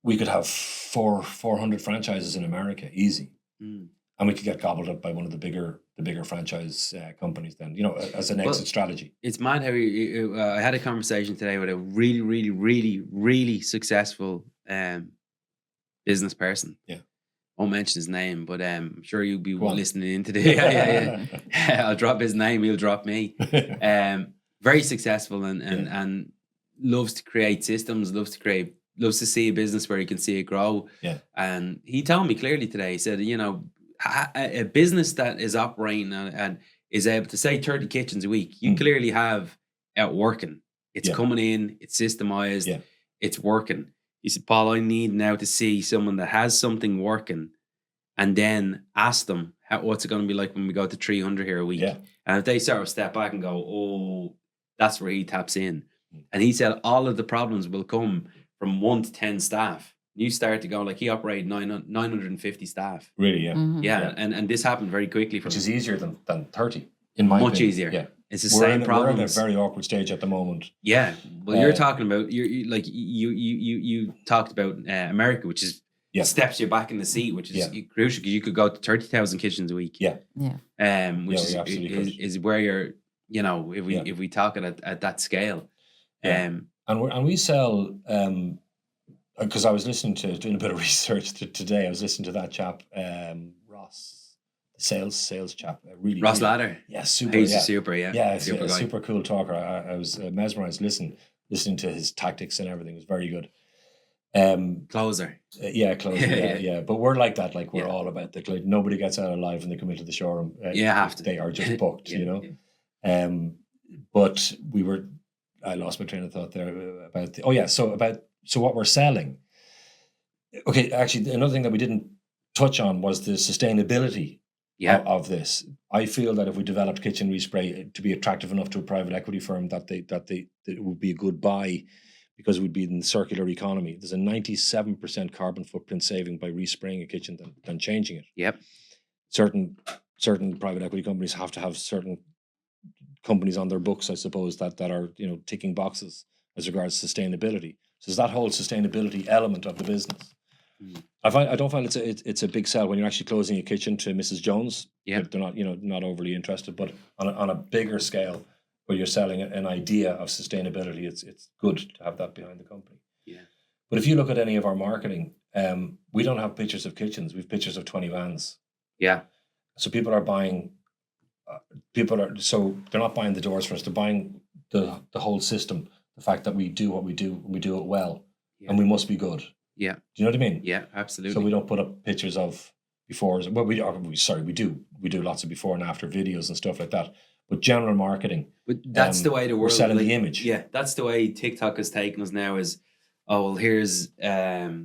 We could have 400 franchises in America, easy. And we could get gobbled up by one of the bigger franchise companies then, as an exit strategy. It's mad how I had a conversation today with a really, really, really, really successful business person. Yeah. Won't mention his name, but I'm sure you'll be listening into this. Yeah. I'll drop his name, he'll drop me. Very successful and loves to create systems, loves to create loves to see a business where he can see it grow. Yeah. And he told me clearly today, he said, you know, a business that is operating and is able to say 30 kitchens a week, you clearly have it working. It's coming in, it's systemized, it's working. He said, Paul, I need now to see someone that has something working and then ask them, what's it going to be like when we go to 300 here a week? Yeah. And if they sort of step back and go, oh, that's where he taps in. And he said all of the problems will come from 1 to 10 staff. You start to go, like he operated 950 staff. Really, yeah. Yeah. And this happened very quickly. Which is easier than 30, in my much opinion. easier. Yeah. It's the same problem. We're at a very awkward stage at the moment. Yeah. Well, you're talking about, you talked about America, which is steps you back in the seat, which is crucial because you could go to 30,000 kitchens a week. Yeah. Yeah. Which is where you're, you know, if we talk it at that scale. And we sell, because I was doing a bit of research today. I was listening to that chap, Ross, the sales chap. Really, Ross Ladder. Yeah, super. He's super, Yeah, super, super cool talker. I was mesmerized listening to his tactics and everything. It was very good. Closer. Closer. Yeah. But we're like that. Like we're all about nobody gets out alive when they come into the showroom. Have to. They are just booked, you know. Yeah. But I lost my train of thought there about so what we're selling. Okay, actually, another thing that we didn't touch on was the sustainability of this. I feel that if we developed Kitchen Respray to be attractive enough to a private equity firm, that it would be a good buy because it would be in the circular economy. There's a 97% carbon footprint saving by respraying a kitchen than changing it. Yep. Certain private equity companies have to have certain companies on their books, I suppose, that are, you know, ticking boxes as regards sustainability. So there's that whole sustainability element of the business. I don't find it's a big sell when you're actually closing a kitchen to Mrs. Jones. Yeah, they're not, you know, not overly interested, but on a bigger scale where you're selling an idea of sustainability, it's good to have that behind the company. Yeah. But if you look at any of our marketing, we don't have pictures of kitchens. We have pictures of 20 vans. Yeah. So people are buying. So they're not buying the doors for us. They're buying the whole system. The fact that we do what we do, we do it well, and we must be good. Yeah. Do you know what I mean? Yeah, absolutely. So we don't put up pictures of befores. Well, we do lots of before and after videos and stuff like that. But general marketing. But that's the way the world. We're selling the image. Yeah, that's the way TikTok has taken us now. Is here's a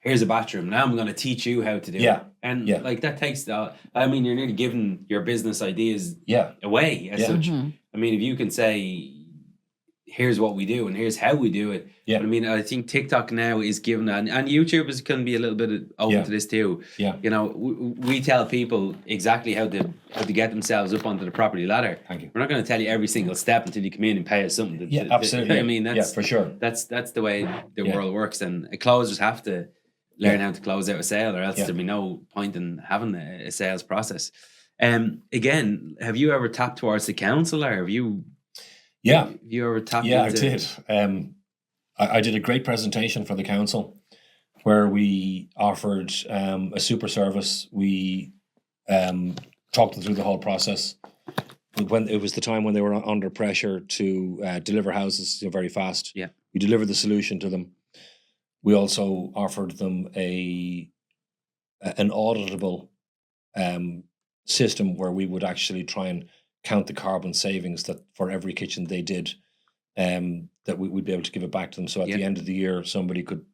bathroom. Now I'm going to teach you how to do it. And like that takes the. I mean, you're nearly giving your business ideas away as such. Mm-hmm. I mean, if you can say, here's what we do and here's how we do it. Yeah. But I mean, I think TikTok now is given and YouTubers can be a little bit open to this too. Yeah. You know, we tell people exactly how to get themselves up onto the property ladder. Thank you. We're not going to tell you every single step until you come in and pay us something. Absolutely. I mean, that's for sure. That's the way the world works, and closers have to learn how to close out a sale, or else there'd be no point in having a sales process. Again, have you ever tapped towards the council, or have you? Yeah. Have you ever tapped? Yeah, I did. I did a great presentation for the council where we offered a super service. We talked them through the whole process. When it was the time when they were under pressure to deliver houses very fast, we delivered the solution to them. We also offered them an auditable system where we would actually try and count the carbon savings that for every kitchen they did, that we'd be able to give it back to them. So at the end of the year, somebody could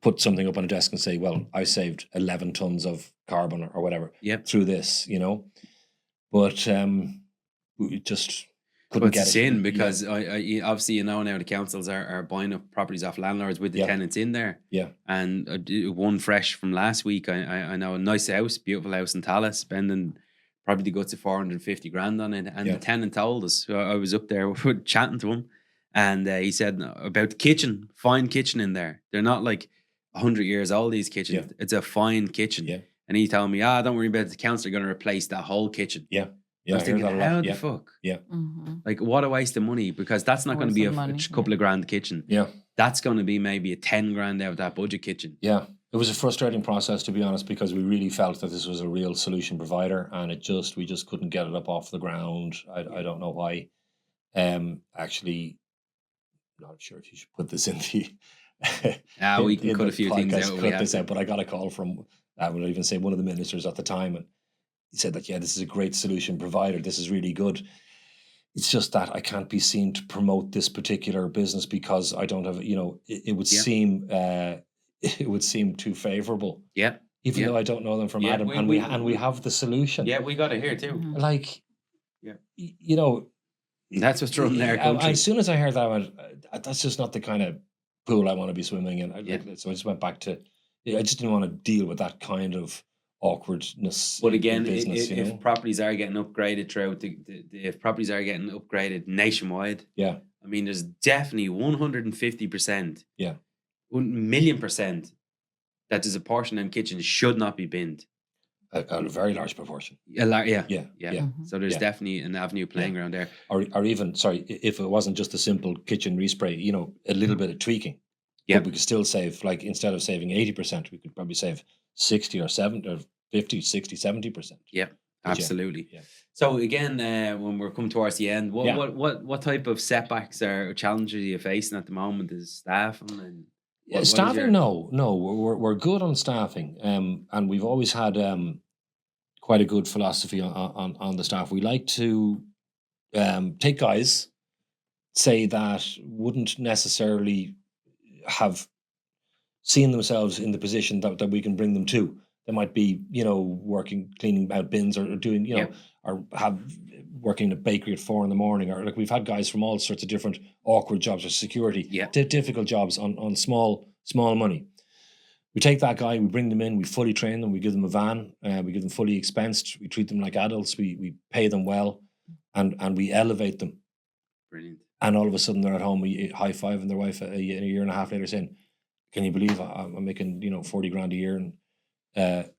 put something up on a desk and say, well, I saved 11 tons of carbon or whatever through this, you know. But we just couldn't get it. It's a sin because I obviously, you know, now the councils are buying up properties off landlords with the tenants in there. Yeah. And one fresh from last week, I know a nice house, beautiful house in Tallaght, spending probably the guts of 450 grand on it. And the tenant told us, so I was up there chatting to him, and he said about the kitchen, fine kitchen in there. They're not like 100 years old, these kitchens. Yeah. It's a fine kitchen. Yeah. And he told me, don't worry about it, the council are going to replace that whole kitchen. Yeah. Yeah, I was thinking, how the fuck? Yeah. Mm-hmm. Like, what a waste of money, because that's not going to be a couple of grand kitchen. Yeah. That's going to be maybe a 10 grand out of that budget kitchen. Yeah. It was a frustrating process, to be honest, because we really felt that this was a real solution provider, and we just couldn't get it up off the ground. I don't know why. Actually, not sure if you should put this in We can cut a few things out. Cut this out, but I got a call from, I will even say, one of the ministers at the time, and he said that, yeah, this is a great solution provider. This is really good. It's just that I can't be seen to promote this particular business because I don't have, it would seem too favorable. Yeah. Even though I don't know them from Adam, and we have the solution. Yeah, we got it here too. Like, that's what's running our country. As soon as I heard that, I went, that's just not the kind of pool I want to be swimming in. So I just went back to, I just didn't want to deal with that kind of awkwardness. But again, in business, if properties are getting upgraded throughout if properties are getting upgraded nationwide, I mean, there's definitely 150%, 1,000,000% that there's a portion in kitchens should not be binned. A very large proportion. So there's definitely an avenue playing around there. Or even, if it wasn't just a simple kitchen respray, a little bit of tweaking. Yeah, we could still save, like, instead of saving 80%, we could probably save 60 or 70 or 50, 60, 70%. Yeah, absolutely. Yeah. So again, when we're coming towards the end, what type of setbacks or challenges are you facing at the moment? Is staffing? And staffing? No, we're good on staffing, and we've always had quite a good philosophy on the staff. We like to take guys, say, that wouldn't necessarily have seen themselves in the position that we can bring them to. They might be, working, cleaning out bins, or doing, or working in a bakery at 4 a.m, or like, we've had guys from all sorts of different awkward jobs, or security, difficult jobs on small money. We take that guy, we bring them in, we fully train them, we give them a van, we give them fully expensed, we treat them like adults, we pay them well, and we elevate them. Brilliant. And all of a sudden they're at home, we high-fiving their wife a year and a half later, saying, can you believe I'm making 40 grand a year, and they're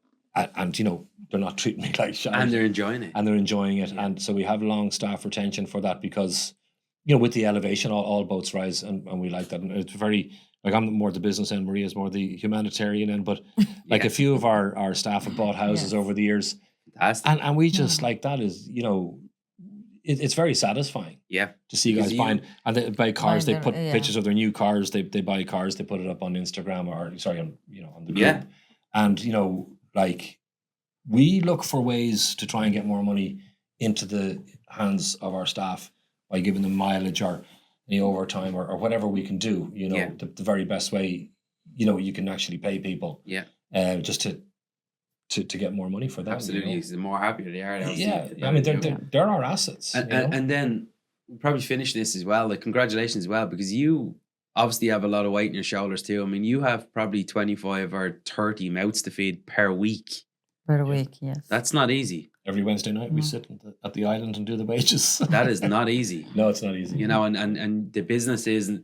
not treating me like shit. And they're enjoying it. And so we have long staff retention for that, because with the elevation, all boats rise, and we like that. And it's very, like, I'm more the business end, Maria's more the humanitarian end, but like, a few of our staff have bought houses over the years. Fantastic. And we just like, that is, it's very satisfying. Yeah. To see guys buying, and they buy cars, they put pictures of their new cars, they buy cars, they put it up on Instagram, or on the group. Yeah. And like, we look for ways to try and get more money into the hands of our staff by giving them mileage or any overtime or whatever we can do. The very best way you can actually pay people. Yeah. Just to get more money for them. Absolutely, because the more happier they are. I mean, they're our assets. And then we'll probably finish this as well. Like, congratulations as well, because you obviously have a lot of weight on your shoulders too. I mean, you have probably 25 or 30 mouths to feed per week. Per week, yes. That's not easy. Every Wednesday night we sit at the island and do the wages. That is not easy. No, it's not easy. And the business isn't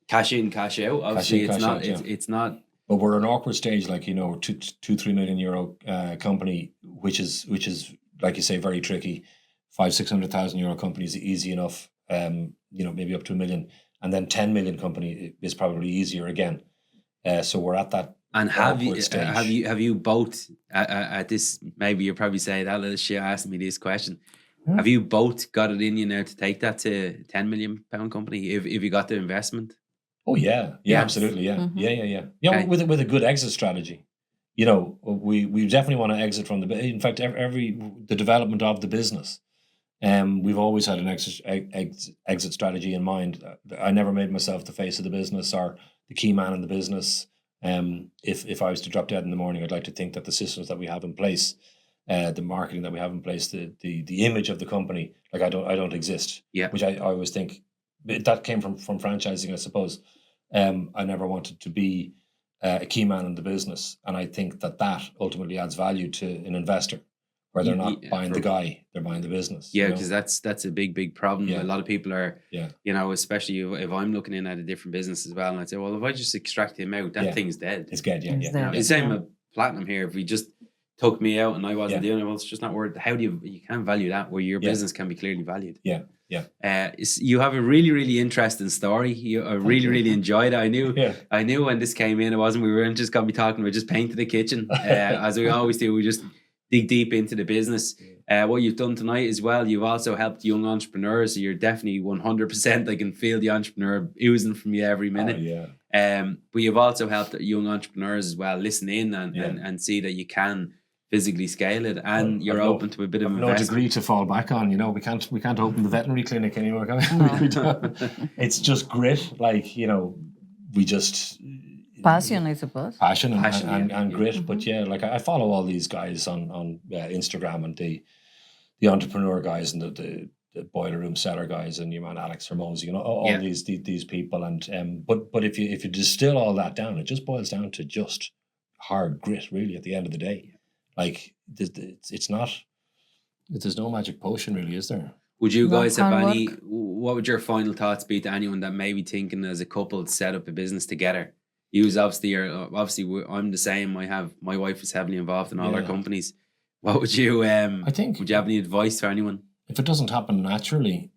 cash in, cash out. Obviously, it's not. But we're an awkward stage, like, 2-3 million euro company, which is like you say, very tricky. 500,000-600,000 euro company is easy enough. Maybe up to 1 million, and then 10 million company is probably easier again. So we're at that. And have you both at this? Maybe you'll probably say that little shit asked me this question. Have you both got it in you now to take that to £10 million company if you got the investment? Oh yeah, absolutely, yeah, mm-hmm. Yeah. Okay. With a good exit strategy, we definitely want to exit from in fact, the development of the business. We've always had an exit strategy in mind. I never made myself the face of the business or the key man in the business. If I was to drop dead in the morning, I'd like to think that the systems that we have in place, the marketing that we have in place, the image of the company, like, I don't exist. Yeah. Which I always think that came from franchising, I suppose. I never wanted to be a key man in the business, and I think that ultimately adds value to an investor, where they're not buying the guy, they're buying the business. Yeah, because that's a big problem. Yeah. A lot of people are, especially if I'm looking in at a different business as well, and I'd say, well, if I just extract him out, that thing's dead. It's dead, yeah. It's the same with Platinum here. If we just took me out and I wasn't doing it, well, it's just not worth. How do you can't value that where your business can be clearly valued? Yeah. You have a really, really interesting story. I really enjoyed it. I knew when this came in, we weren't just going to be talking, we're just painting the kitchen. As we always do, we just dig deep into the business. What you've done tonight as well, you've also helped young entrepreneurs. So you're definitely 100%. I can feel the entrepreneur oozing from you every minute. But you've also helped young entrepreneurs as well listen in and see that you can physically scale it, and you're open to a bit of no investment. degree to fall back on. We can't open the veterinary clinic anymore. Can we? We don't. It's just grit. We just Passion, I suppose. Passion and grit. But I follow all these guys on Instagram, and the entrepreneur guys and the boiler room seller guys, and your man Alex Hermosi, all these people. And but if you distill all that down, it just boils down to just hard grit, really. At the end of the day, it's not. There's no magic potion, really, is there? Would you guys have any? What would your final thoughts be to anyone that may be thinking as a couple to set up a business together? Obviously I'm the same. My wife is heavily involved in all our companies. What would you? I think. Would you have any advice for anyone? If it doesn't happen naturally.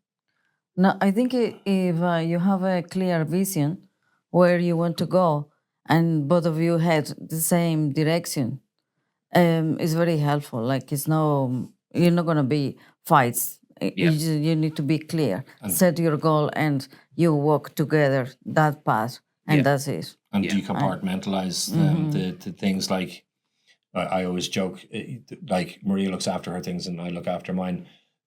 No, I think if you have a clear vision where you want to go, and both of you had the same direction, it's very helpful. You're not gonna be fights. You need to be clear, set your goal, and you walk together that path, and that's it. And decompartmentalize the things. Like I always joke, like Maria looks after her things and I look after mine.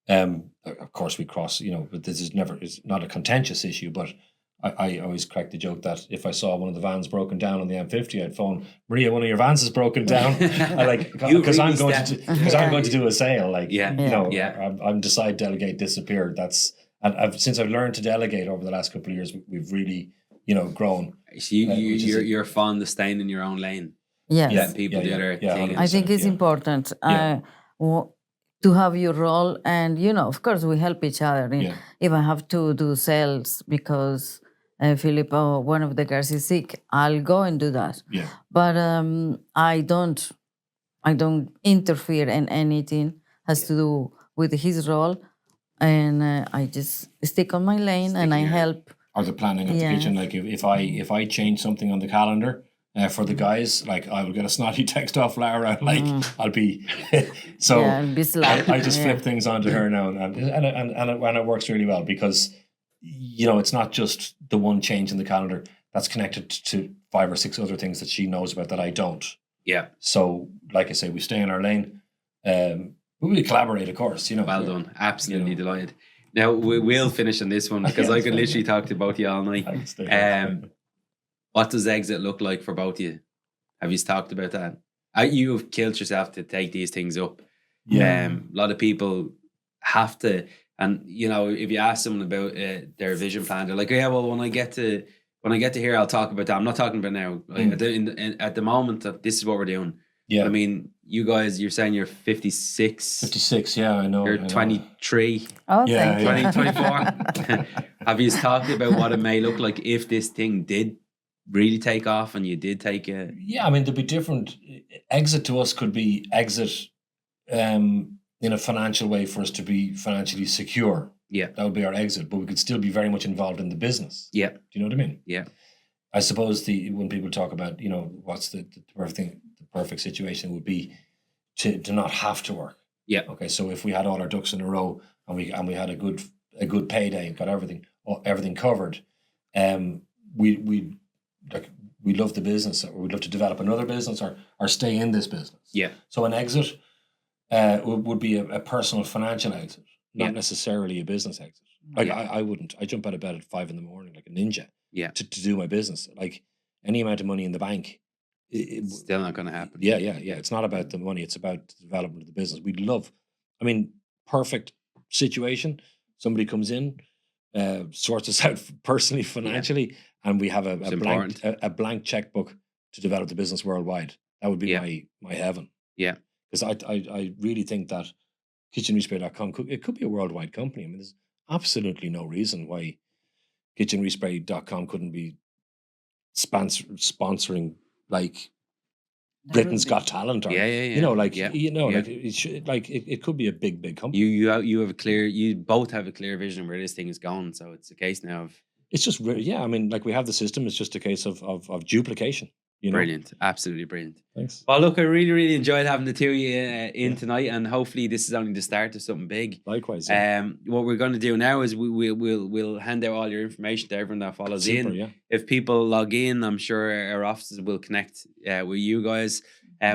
Of course we cross, but this is not a contentious issue, but I always crack the joke that if I saw one of the vans broken down on the M50, I'd phone Maria, one of your vans is broken down. Because I'm going to do a sale. I'm decide, delegate, disappear. Since I've learned to delegate over the last couple of years, we've really, grown. So you're fond of staying in your own lane. Yes. Letting people do their thing. I think it's important to have your role, and of course we help each other. If I have to do sales because Philip or one of the guys is sick, I'll go and do that. Yeah. But I don't interfere in anything has to do with his role, and I just stick on my lane and I help. Or the planning of the kitchen, like if I change something on the calendar for the guys, like I will get a snotty text off Lara, I'll be so. I'll be slack. I just flip things onto her now, and it works really well because it's not just the one change in the calendar that's connected to 5 or 6 other things that she knows about that I don't. Yeah. So, like I say, we stay in our lane. We collaborate, of course. Well done. Absolutely delighted. Now, we'll finish on this one because I could literally talk to both of you all night. What does exit look like for both of you? Have you talked about that? You have killed yourself to take these things up. Yeah. A lot of people have to, and if you ask someone about their vision plan, they're like, "Yeah, well, when I get to here, I'll talk about that. I'm not talking about now. At the moment, this is what we're doing." Yeah. I mean, you guys, you're saying you're 56. 56, yeah, I know. You're 23. Oh, yeah, thank you. 24. Have you talked about what it may look like if this thing did really take off and you did take a... Yeah, I mean, there'd be different... Exit to us could be exit in a financial way for us to be financially secure. Yeah. That would be our exit, but we could still be very much involved in the business. Yeah. Do you know what I mean? Yeah. I suppose when people talk about, what's the perfect thing, the perfect situation would be to not have to work. Yeah. Okay. So if we had all our ducks in a row and we had a good payday and got everything covered, we love the business, or we'd love to develop another business or stay in this business. Yeah. So an exit would be a personal financial exit, not necessarily a business exit. Like I wouldn't. I jump out of bed at 5 a.m. like a ninja. Yeah. To do my business. Like any amount of money in the bank. It's still not going to happen. Yeah. It's not about the money. It's about the development of the business. Perfect situation. Somebody comes in, sorts us out personally, financially, and we have a blank checkbook to develop the business worldwide. That would be my heaven. Yeah. Because I really think that kitchenrespray.com it could be a worldwide company. I mean, there's absolutely no reason why kitchenrespray.com couldn't be sponsoring like Britain's Got Talent, or it could be a big company. You both have a clear vision where this thing is going, so it's a case now of it's just we have the system. It's just a case of duplication. You know? Brilliant. Absolutely brilliant. Thanks. Well, look, I really, really enjoyed having the two of you in tonight, and hopefully this is only the start of something big. Likewise. Yeah. What we're going to do now is we'll hand out all your information to everyone that follows Super, in. yeah. If people log in, I'm sure our offices will connect with you guys.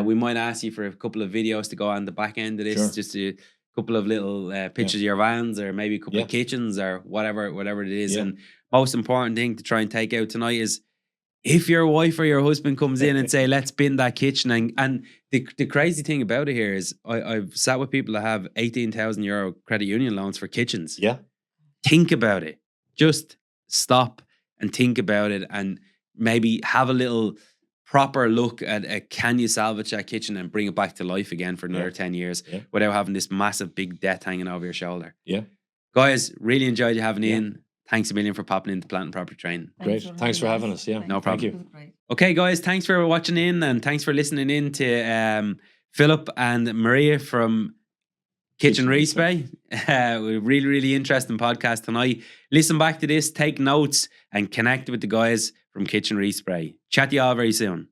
We might ask you for a couple of videos to go on the back end of this, Sure. just a couple of little pictures of your vans, or maybe a couple of kitchens, or whatever it is. Yeah. And most important thing to try and take out tonight is, if your wife or your husband comes in and say, let's bin that kitchen, and the crazy thing about it here is I've sat with people that have €18,000 credit union loans for kitchens. Yeah. Think about it. Just stop and think about it, and maybe have a little proper look at can you salvage that kitchen and bring it back to life again for another 10 years without having this massive big debt hanging over your shoulder. Yeah. Guys, really enjoyed you having you in. Thanks a million for popping into Plant and Property Training. Great. Thanks for having us. Yeah. No problem. Thank you. Okay, guys, thanks for watching in, and thanks for listening in to Philip and Maria from Kitchen Respray. Really, really interesting podcast tonight. Listen back to this, take notes, and connect with the guys from Kitchen Respray. Chat to you all very soon.